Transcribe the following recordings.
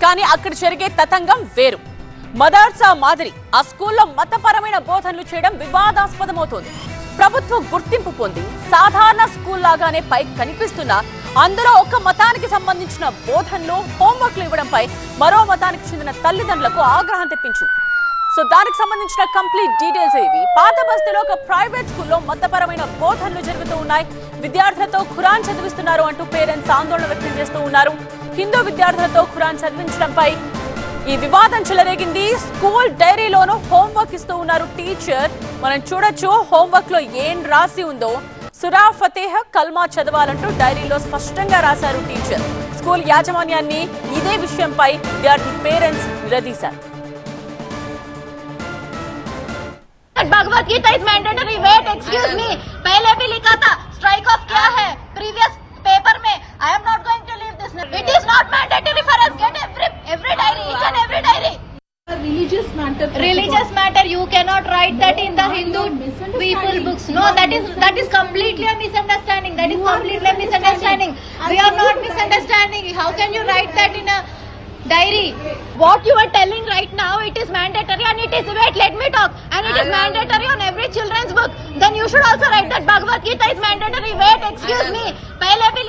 కానీ అక్కడ జరిగే తతంగం వేరు. మదర్సా మాదిరి ఆ స్కూల్లో మతపరమైన బోధనలు చేయడం వివాదాస్పదమవుతోంది. ప్రభుత్వం గుర్తింపు పొంది సాధారణ స్కూల్ లాగానే పై కనిపిస్తున్నా అందులో ఒక మతానికి సంబంధించిన బోధనలు హోంవర్క్లు ఇవ్వడంపై మరో మతానికి చెందిన తల్లిదండ్రులకు ఆగ్రహం తెప్పించింది. సో దానికి సంబంధించిన కంప్లీట్ డీటెయిల్స్ ఇవి. పాత బస్తీలో ఒక ప్రైవేట్ స్కూల్లో మతపరమైన బోధనలు జరుగుతూ ఉన్నాయి. విద్యార్థులతో ఖురాన్ చదివిస్తున్నారు అంటూ పేరెంట్స్ ఆందోళన వ్యక్తం చేస్తూ ఉన్నారు. హిందూ విద్యార్థులతో ఖురాన్ చదివించడంపై ఈ వివాదం చెలరేగింది. స్కూల్ డైరీలోనూ హోంవర్క్ ఇస్తూ ఉన్నారు టీచర్. మనం చూడొచ్చు హోంవర్క్ లో ఏం రాసి ఉందో. సురా ఫతేహ్ కల్మా చదవాలంటూ డైరీలో స్పష్టంగా రాశారు టీచర్. స్కూల్ యాజమాన్యాన్ని ఇదే విషయంపై విద్యార్థి పేరెంట్స్ నిలదీశారు. Bhagavad Gita is mandatory. Wait, excuse me, पहले भी लिखा था स्ट्राइक ऑफ क्या है प्रीवियस पेपर में. I am not going to leave this. It is not mandatory for us. Get every diary, each and every diary. Religious matter you cannot write that in the Hindu people books. No, that is completely a misunderstanding. That is completely a misunderstanding. We are not misunderstanding. How can you write that in a diary? What you are telling right now, it is mandatory and it is, wait, let me talk, and it is mandatory on every children's book. Then you should also write that Bhagavad Gita is mandatory. Wait, excuse me, pehle bhi.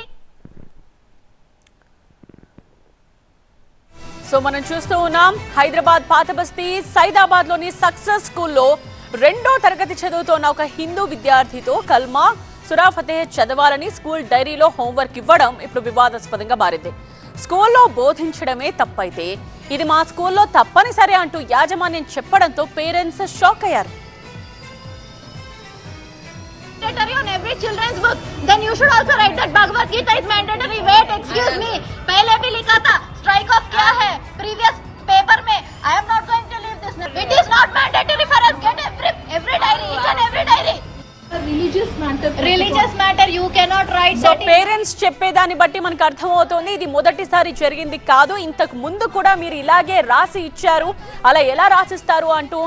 So మనం చూస్తూ ఉన్నాం హైదరాబాద్ పాత బస్తీ సైదాబాద్ లోని success స్కూల్లో 2వ తరగతి చదువుతోన్న ఒక హిందూ విద్యార్థితో కల్మా సురా ఫతేహ్ చదవాలని స్కూల్ డైరీలో హోంవర్క్ ఇవ్వడం ఇప్పుడు వివాదాస్పదంగా మారింది. స్కూల్లో బోధించడమే తప్పైతే ఇది మా స్కూల్లో తప్పనిసరి అంటూ యాజమాన్యం చెప్పడంతో పేరెంట్స్ షాక్ అయ్యారు. On every children's book. Then you should also write that Bhagavad Gita is mandatory. Wait, excuse me, pehle bhi likha tha strike of kya hai previous paper mein. I am not going to leave this. It is not mandatory for us. Get every diary, each and every diary. Religious matter you cannot write so that. Parents చెప్పేదాన్ని బట్టి మనకు అర్థమవుతోంది ఇది మొదటిసారి జరిగింది కాదు. ఇంతకు ముందు కూడా మీరు ఇలాగే రాసి ఇచ్చారు, అలా ఎలా రాసిస్తారు అంటూ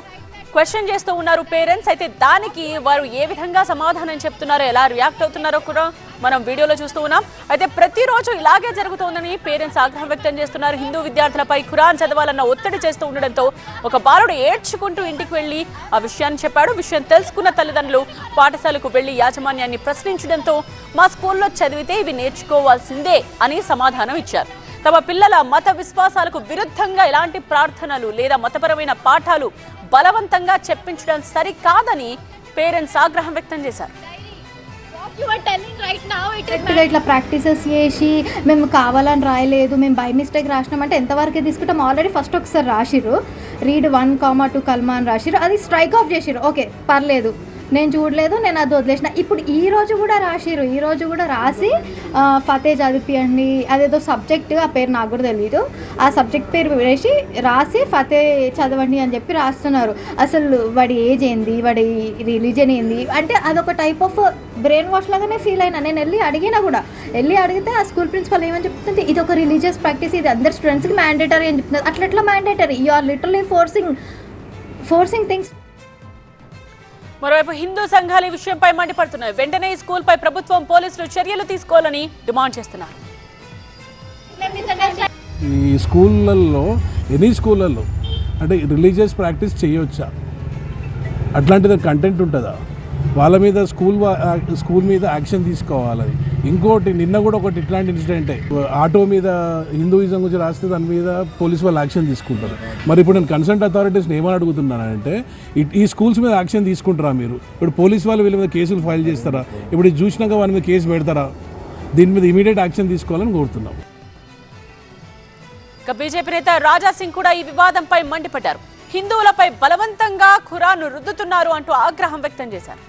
క్వశ్చన్ చేస్తూ ఉన్నారు పేరెంట్స్. అయితే దానికి వారు ఏ విధంగా సమాధానం చెప్తున్నారో, ఎలా రియాక్ట్ అవుతున్నారో కూడా మనం వీడియోలో చూస్తూ ఉన్నాం. అయితే ప్రతిరోజు ఇలాగే జరుగుతోందని పేరెంట్స్ ఆగ్రహం వ్యక్తం చేస్తున్నారు. హిందూ విద్యార్థులపై ఖురాన్ చదవాలన్న ఒత్తిడి చేస్తూ ఉండడంతో ఒక బాలుడు ఏడ్చుకుంటూ ఇంటికి వెళ్లి ఆ విషయాన్ని చెప్పాడు. విషయం తెలుసుకున్న తల్లిదండ్రులు పాఠశాలకు వెళ్లి యాజమాన్యాన్ని ప్రశ్నించడంతో మా స్కూల్లో చదివితే ఇవి నేర్చుకోవాల్సిందే అని సమాధానం ఇచ్చారు. తమ పిల్లల మత విశ్వాసాలకు విరుద్ధంగా ఎలాంటి ప్రార్థనలు లేదా మతపరమైన పాఠాలు బలవంతంగా చెప్పించడం సరికాదని పేరెంట్స్ ఆగ్రహం వ్యక్తం చేశారు. ఇట్లా ప్రాక్టీసెస్ చేసి మేము కావాలని రాయలేదు, మేము బై మిస్టేక్ రాసినామంటే ఎంతవరకు తీసుకుంటాం. ఆల్రెడీ ఫస్ట్ ఒకసారి రాసిర్రు, రీడ్ 1, 2 కల్మా అని రాసిర్రు, అది స్ట్రైక్ ఆఫ్ చేసిర్రు. ఓకే పర్లేదు, నేను చూడలేదు, నేను అది వదిలేసిన. ఇప్పుడు ఈ రోజు కూడా రాసిర్రు, ఈ రోజు కూడా రాసి ఫతే చదివియండి, అదేదో సబ్జెక్ట్, ఆ పేరు నాకు కూడా తెలియదు, ఆ సబ్జెక్ట్ పేరు వేసి రాసి ఫతే చదవండి అని చెప్పి రాస్తున్నారు. అసలు వాడి ఏజ్ ఏంది, వాడి రిలీజన్ ఏంది అంటే అదొక టైప్ ఆఫ్ బ్రెయిన్ వాష్ లాగానే ఫీల్ అయినా. నేను వెళ్ళి అడిగితే ఆ స్కూల్ ప్రిన్సిపల్ ఏమని చెప్తుంది, ఇది ఒక రిలీజియస్ ప్రాక్టీస్, ఇది అందరు స్టూడెంట్స్కి మ్యాండేటరీ అని చెప్తున్నారు. అట్లా mandatory, you are literally forcing things. మరోవైపు హిందూ సంఘాలు ఈ విషయంపై మండిపడుతున్నాయి. వెంటనే ఈ స్కూల్ పై ప్రభుత్వం, పోలీసులు చర్యలు తీసుకోవాలని డిమాండ్ చేస్తున్నారు. ఈ స్కూళ్ళల్లో ఎనీ స్కూళ్ళల్లో అంటే రిలీజియస్ ప్రాక్టీస్ చేయవచ్చా? అట్లాంటిది కంటెంట్ ఉంటుందా? వాళ్ళ మీద స్కూల్ మీద యాక్షన్ తీసుకోవాలి. ఇంకోటి నిన్న కూడా ఒకటి ఇట్లాంటి ఇన్సిడెంటే, ఆటో మీద హిందూయిజం గురించి రాస్తే దాని మీద పోలీసు వాళ్ళు యాక్షన్ తీసుకుంటారు. మరి ఇప్పుడు నేను కన్సర్న్ అథారిటీస్ని ఏమని అడుగుతున్నానంటే ఈ స్కూల్స్ మీద యాక్షన్ తీసుకుంటారా మీరు? ఇప్పుడు పోలీసు వాళ్ళు వీళ్ళ మీద కేసులు ఫైల్ చేస్తారా? ఇప్పుడు ఇది చూసినాక వాళ్ళ మీద కేసు పెడతారా? దీని మీద ఇమీడియట్ యాక్షన్ తీసుకోవాలని కోరుతున్నాం. బీజేపీ నేత రాజా సింగ్ కూడా ఈ వివాదంపై మండిపడ్డారు. హిందువులపై బలవంతంగా ఖురాన్ రుద్దుతున్నారు అంటూ ఆగ్రహం వ్యక్తం చేశారు.